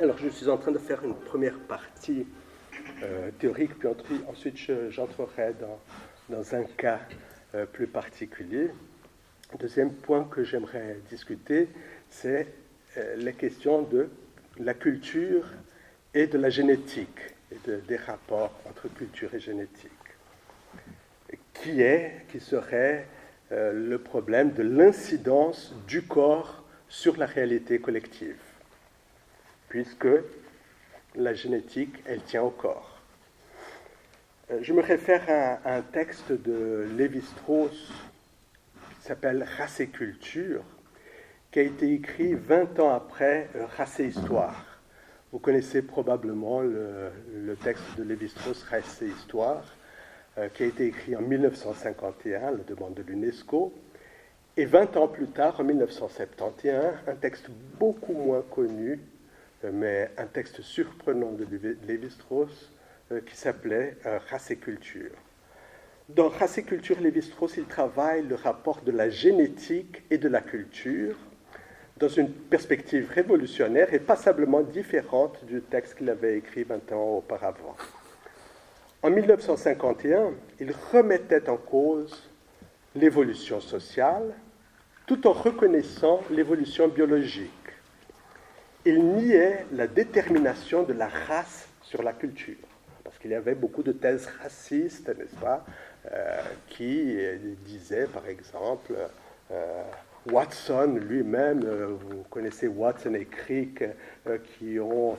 Alors, je suis en train de faire une première partie théorique, puis ensuite j'entrerai dans un cas plus particulier. Le deuxième point que j'aimerais discuter, c'est la question de la culture et de la génétique, et des rapports entre culture et génétique. Qui serait le problème de l'incidence du corps sur la réalité collective, puisque la génétique, elle tient au corps. Je me réfère à un texte de Lévi-Strauss qui s'appelle « Race et culture », qui a été écrit 20 ans après « Race et histoire ». Vous connaissez probablement le texte de Lévi-Strauss « Race et histoire », qui a été écrit en 1951, à la demande de l'UNESCO, et 20 ans plus tard, en 1971, un texte beaucoup moins connu, mais un texte surprenant de Lévi-Strauss, qui s'appelait Race et culture. Dans Race et culture, Lévi-Strauss, il travaille le rapport de la génétique et de la culture dans une perspective révolutionnaire et passablement différente du texte qu'il avait écrit 20 ans auparavant. En 1951, il remettait en cause l'évolution sociale tout en reconnaissant l'évolution biologique. Il niait la détermination de la race sur la culture, parce qu'il y avait beaucoup de thèses racistes, n'est-ce pas, qui disaient, par exemple, Watson lui-même, vous connaissez Watson et Crick, qui ont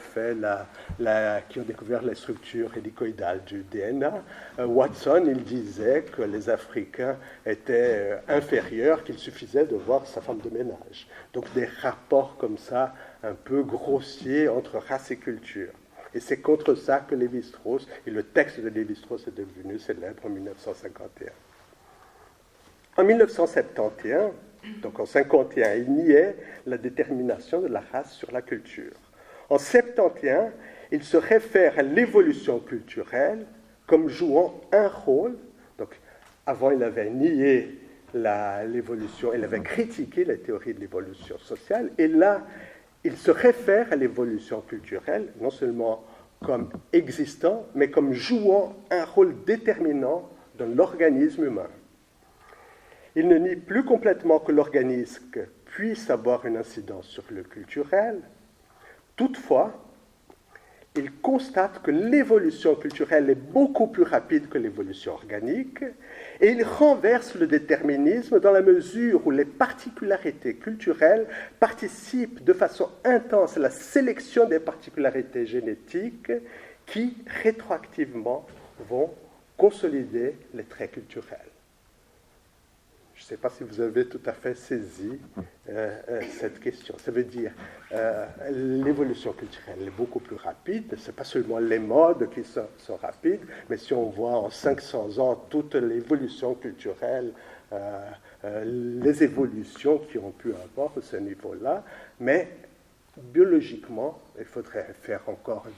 découvert la structure hélicoïdale du DNA. Watson, il disait que les Africains étaient inférieurs, qu'il suffisait de voir sa femme de ménage. Donc des rapports comme ça, un peu grossiers entre race et culture. Et c'est contre ça que Lévi-Strauss, et le texte de Lévi-Strauss est devenu célèbre en 1951. En 1971, donc en 1951, il niait la détermination de la race sur la culture. En 1971, il se réfère à l'évolution culturelle comme jouant un rôle. Donc, avant, il avait nié l'évolution, il avait critiqué la théorie de l'évolution sociale, et là, il se réfère à l'évolution culturelle, non seulement comme existant, mais comme jouant un rôle déterminant dans l'organisme humain. Il ne nie plus complètement que l'organisme puisse avoir une incidence sur le culturel. Toutefois, il constate que l'évolution culturelle est beaucoup plus rapide que l'évolution organique, et il renverse le déterminisme dans la mesure où les particularités culturelles participent de façon intense à la sélection des particularités génétiques qui, rétroactivement, vont consolider les traits culturels. Je ne sais pas si vous avez tout à fait saisi cette question. Ça veut dire l'évolution culturelle est beaucoup plus rapide. Ce n'est pas seulement les modes qui sont rapides, mais si on voit en 500 ans toute l'évolution culturelle, les évolutions qui ont pu avoir à ce niveau-là, mais biologiquement, il faudrait faire encore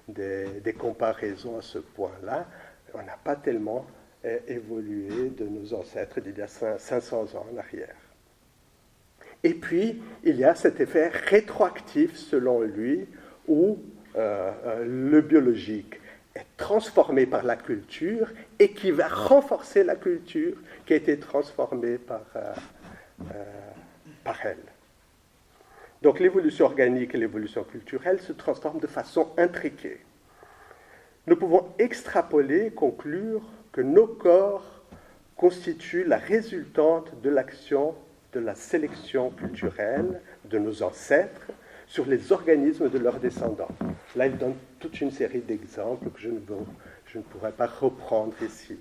des comparaisons à ce point-là. On n'a pas tellement évolué de nos ancêtres d'il y a 500 ans en arrière. Et puis, il y a cet effet rétroactif, selon lui, où le biologique est transformé par la culture et qui va renforcer la culture qui a été transformée par elle. Donc l'évolution organique et l'évolution culturelle se transforment de façon intriquée. Nous pouvons extrapoler, conclure que nos corps constituent la résultante de l'action de la sélection culturelle de nos ancêtres sur les organismes de leurs descendants. Là, il donne toute une série d'exemples que je ne pourrais pas reprendre ici,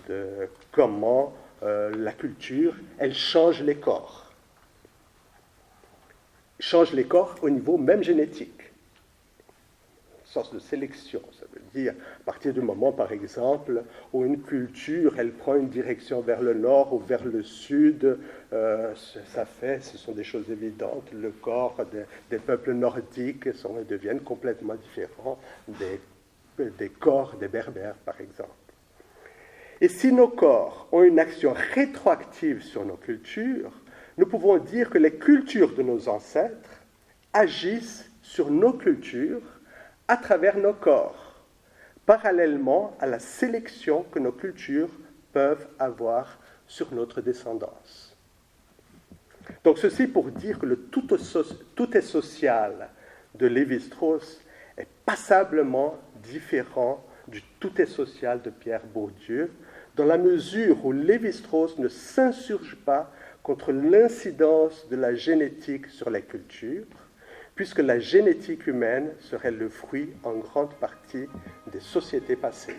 de comment la culture, elle change les corps. Change les corps au niveau même génétique. Sens de sélection, ça veut dire à partir du moment, par exemple, où une culture, elle prend une direction vers le nord ou vers le sud, ce sont des choses évidentes. Le corps des peuples nordiques deviennent complètement différents des corps des berbères, par exemple. Et si nos corps ont une action rétroactive sur nos cultures, nous pouvons dire que les cultures de nos ancêtres agissent sur nos cultures à travers nos corps, parallèlement à la sélection que nos cultures peuvent avoir sur notre descendance. Donc ceci pour dire que le tout est social de Lévi-Strauss est passablement différent du tout est social de Pierre Bourdieu, dans la mesure où Lévi-Strauss ne s'insurge pas contre l'incidence de la génétique sur les cultures, puisque la génétique humaine serait le fruit en grande partie des sociétés passées.